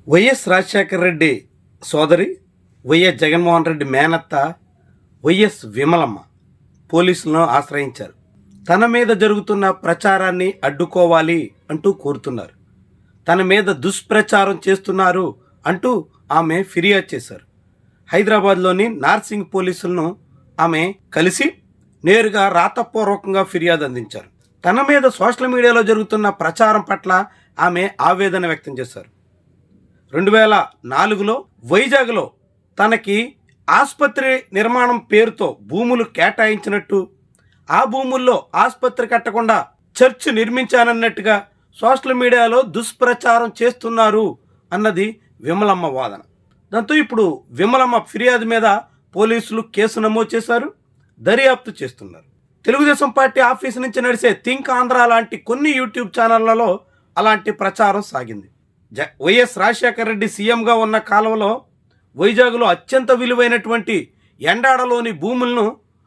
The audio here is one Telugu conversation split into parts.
వైఎస్ రాజశేఖర రెడ్డి సోదరి, వైఎస్ జగన్మోహన్ రెడ్డి మేనత్త వైఎస్ విమలమ్మ పోలీసులను ఆశ్రయించారు. తన మీద జరుగుతున్న ప్రచారాన్ని అడ్డుకోవాలి అంటూ కోరుతున్నారు. తన మీద దుష్ప్రచారం చేస్తున్నారు అంటూ ఆమె ఫిర్యాదు చేశారు. హైదరాబాద్లోని నార్సింగ్ పోలీసులను ఆమె కలిసి నేరుగా రాతపూర్వకంగా ఫిర్యాదు అందించారు. తన మీద సోషల్ మీడియాలో జరుగుతున్న ప్రచారం పట్ల ఆమె ఆవేదన వ్యక్తం చేశారు. 2004లో వైజాగ్లో తనకి ఆసుపత్రి నిర్మాణం పేరుతో భూములు కేటాయించినట్టు, ఆ భూముల్లో ఆసుపత్రి కట్టకుండా చర్చ్ నిర్మించానన్నట్టుగా సోషల్ మీడియాలో దుష్ప్రచారం చేస్తున్నారు అన్నది విమలమ్మ వాదన. దాంతో ఇప్పుడు విమలమ్మ ఫిర్యాదు మీద పోలీసులు కేసు నమోదు చేశారు, దర్యాప్తు చేస్తున్నారు. తెలుగుదేశం పార్టీ ఆఫీసు నుంచి నడిచే థింక్ ఆంధ్ర లాంటి కొన్ని యూట్యూబ్ ఛానళ్లలో అలాంటి ప్రచారం సాగింది. వైఎస్ రాజశేఖర రెడ్డి సీఎంగా ఉన్న కాలంలో వైజాగ్లో అత్యంత విలువైనటువంటి ఎండాడలోని భూములను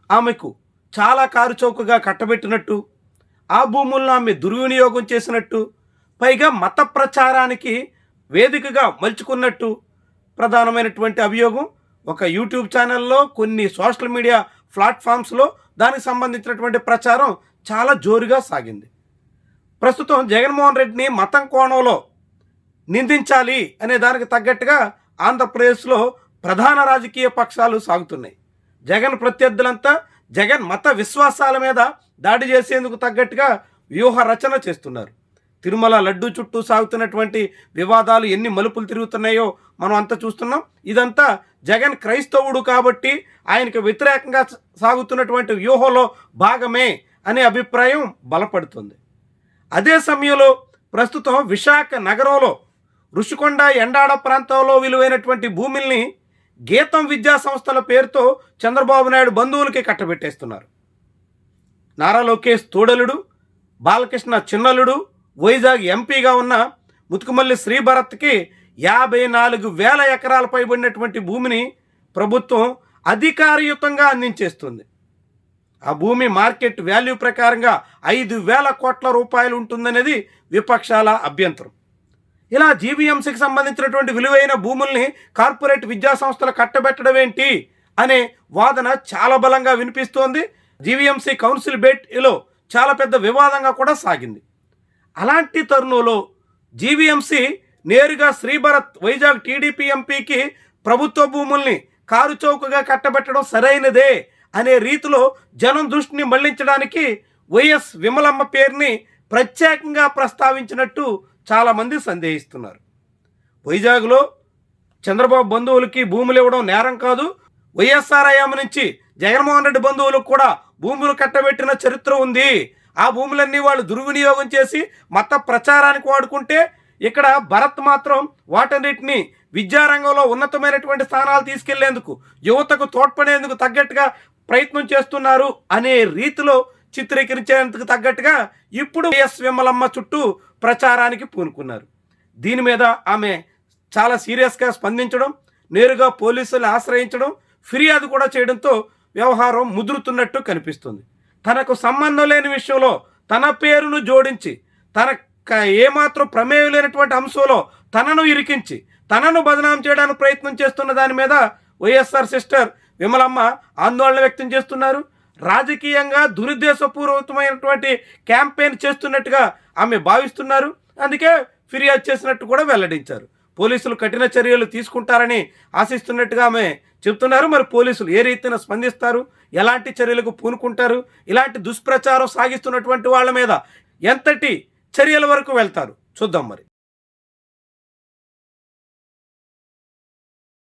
ఆమెకు చాలా కారుచౌకగా కట్టబెట్టినట్టు, ఆ భూములను ఆమె దుర్వినియోగం చేసినట్టు, పైగా మత ప్రచారానికి వేదికగా మలుచుకున్నట్టు ప్రధానమైనటువంటి అభియోగం ఒక యూట్యూబ్ ఛానల్లో, కొన్ని సోషల్ మీడియా ప్లాట్ఫామ్స్లో దానికి సంబంధించినటువంటి ప్రచారం చాలా జోరుగా సాగింది. ప్రస్తుతం జగన్మోహన్ రెడ్డిని మతం కోణంలో నిందించాలి అనే దానికి తగ్గట్టుగా ఆంధ్రప్రదేశ్లో ప్రధాన రాజకీయ పక్షాలు సాగుతున్నాయి. జగన్ ప్రత్యర్థులంతా జగన్ మత విశ్వాసాల మీద దాడి చేసేందుకు తగ్గట్టుగా వ్యూహ రచన చేస్తున్నారు. తిరుమల లడ్డూ చుట్టూ సాగుతున్నటువంటి వివాదాలు ఎన్ని మలుపులు తిరుగుతున్నాయో మనం అంతా చూస్తున్నాం. ఇదంతా జగన్ క్రైస్తవుడు కాబట్టి ఆయనకు వ్యతిరేకంగా సాగుతున్నటువంటి వ్యూహంలో భాగమే అనే అభిప్రాయం బలపడుతుంది. అదే సమయంలో ప్రస్తుతం విశాఖ నగరంలో రుషికొండ ఎండాడ ప్రాంతంలో విలువైనటువంటి భూముల్ని గీతం విద్యా సంస్థల పేరుతో చంద్రబాబు నాయుడు బంధువులకి కట్టబెట్టేస్తున్నారు. నారా లోకేష్ తోడలుడు, బాలకృష్ణ చిన్నలుడు, వైజాగ్ ఎంపీగా ఉన్న ముతుకుమల్లి శ్రీభరత్కి 54,000 ఎకరాల పైబడినటువంటి భూమిని ప్రభుత్వం అధికారయుతంగా అందించేస్తుంది. ఆ భూమి మార్కెట్ వాల్యూ ప్రకారంగా 5,000 కోట్ల రూపాయలు ఉంటుందనేది విపక్షాల అభ్యంతరం. ఇలా జీవీఎంసీకి సంబంధించినటువంటి విలువైన భూముల్ని కార్పొరేట్ విద్యా సంస్థలు కట్టబెట్టడం ఏంటి అనే వాదన చాలా బలంగా వినిపిస్తోంది. జీవీఎంసీ కౌన్సిల్ భేటీలో చాలా పెద్ద వివాదంగా కూడా సాగింది. అలాంటి తరుణంలో జీవీఎంసీ నేరుగా శ్రీభరత్ వైజాగ్ టీడీపీ ఎంపీకి ప్రభుత్వ భూముల్ని కారు చౌకగా కట్టబెట్టడం సరైనదే అనే రీతిలో జనం దృష్టిని మళ్లించడానికి వైఎస్ విమలమ్మ పేరుని ప్రత్యేకంగా ప్రస్తావించినట్టు చాలామంది సందేహిస్తున్నారు. వైజాగ్లో చంద్రబాబు బంధువులకి భూములు ఇవ్వడం నేరం కాదు. వైఎస్ఆర్ హయాం నుంచి జగన్మోహన్ రెడ్డి బంధువులకు కూడా భూములు కట్టబెట్టిన చరిత్ర ఉంది. ఆ భూములన్నీ వాళ్ళు దుర్వినియోగం చేసి మత ప్రచారానికి వాడుకుంటే, ఇక్కడ భరత్ మాత్రం వాటన్నిటిని విద్యారంగంలో ఉన్నతమైనటువంటి స్థానాలు తీసుకెళ్లేందుకు, యువతకు తోడ్పడేందుకు తగ్గట్టుగా ప్రయత్నం చేస్తున్నారు అనే రీతిలో చిత్రీకరించేందుకు తగ్గట్టుగా ఇప్పుడు వైఎస్ విమలమ్మ చుట్టూ ప్రచారానికి పూనుకున్నారు. దీని మీద ఆమె చాలా సీరియస్గా స్పందించడం, నేరుగా పోలీసులను ఆశ్రయించడం, ఫిర్యాదు కూడా చేయడంతో వ్యవహారం ముదురుతున్నట్టు కనిపిస్తుంది. తనకు సంబంధం లేని విషయంలో తన పేరును జోడించి, తన ఏమాత్రం ప్రమేయం లేనటువంటి అంశంలో తనను ఇరికించి, తనను బదనాం చేయడానికి ప్రయత్నం చేస్తున్న దాని మీద వైఎస్ఆర్ సిస్టర్ విమలమ్మ ఆందోళన వ్యక్తం చేస్తున్నారు. రాజకీయంగా దురుద్దేశపూర్వకమైనటువంటి క్యాంపెయిన్ చేస్తున్నట్టుగా ఆమె భావిస్తున్నారు. అందుకే ఫిర్యాదు చేసినట్టు కూడా వెల్లడించారు. పోలీసులు కఠిన చర్యలు తీసుకుంటారని ఆశిస్తున్నట్టుగా ఆమె చెప్తున్నారు. మరి పోలీసులు ఏ రీతిన స్పందిస్తారు, ఎలాంటి చర్యలకు పూనుకుంటారు, ఇలాంటి దుష్ప్రచారం సాగిస్తున్నటువంటి వాళ్ళ మీద ఎంతటి చర్యల వరకు వెళ్తారు చూద్దాం మరి.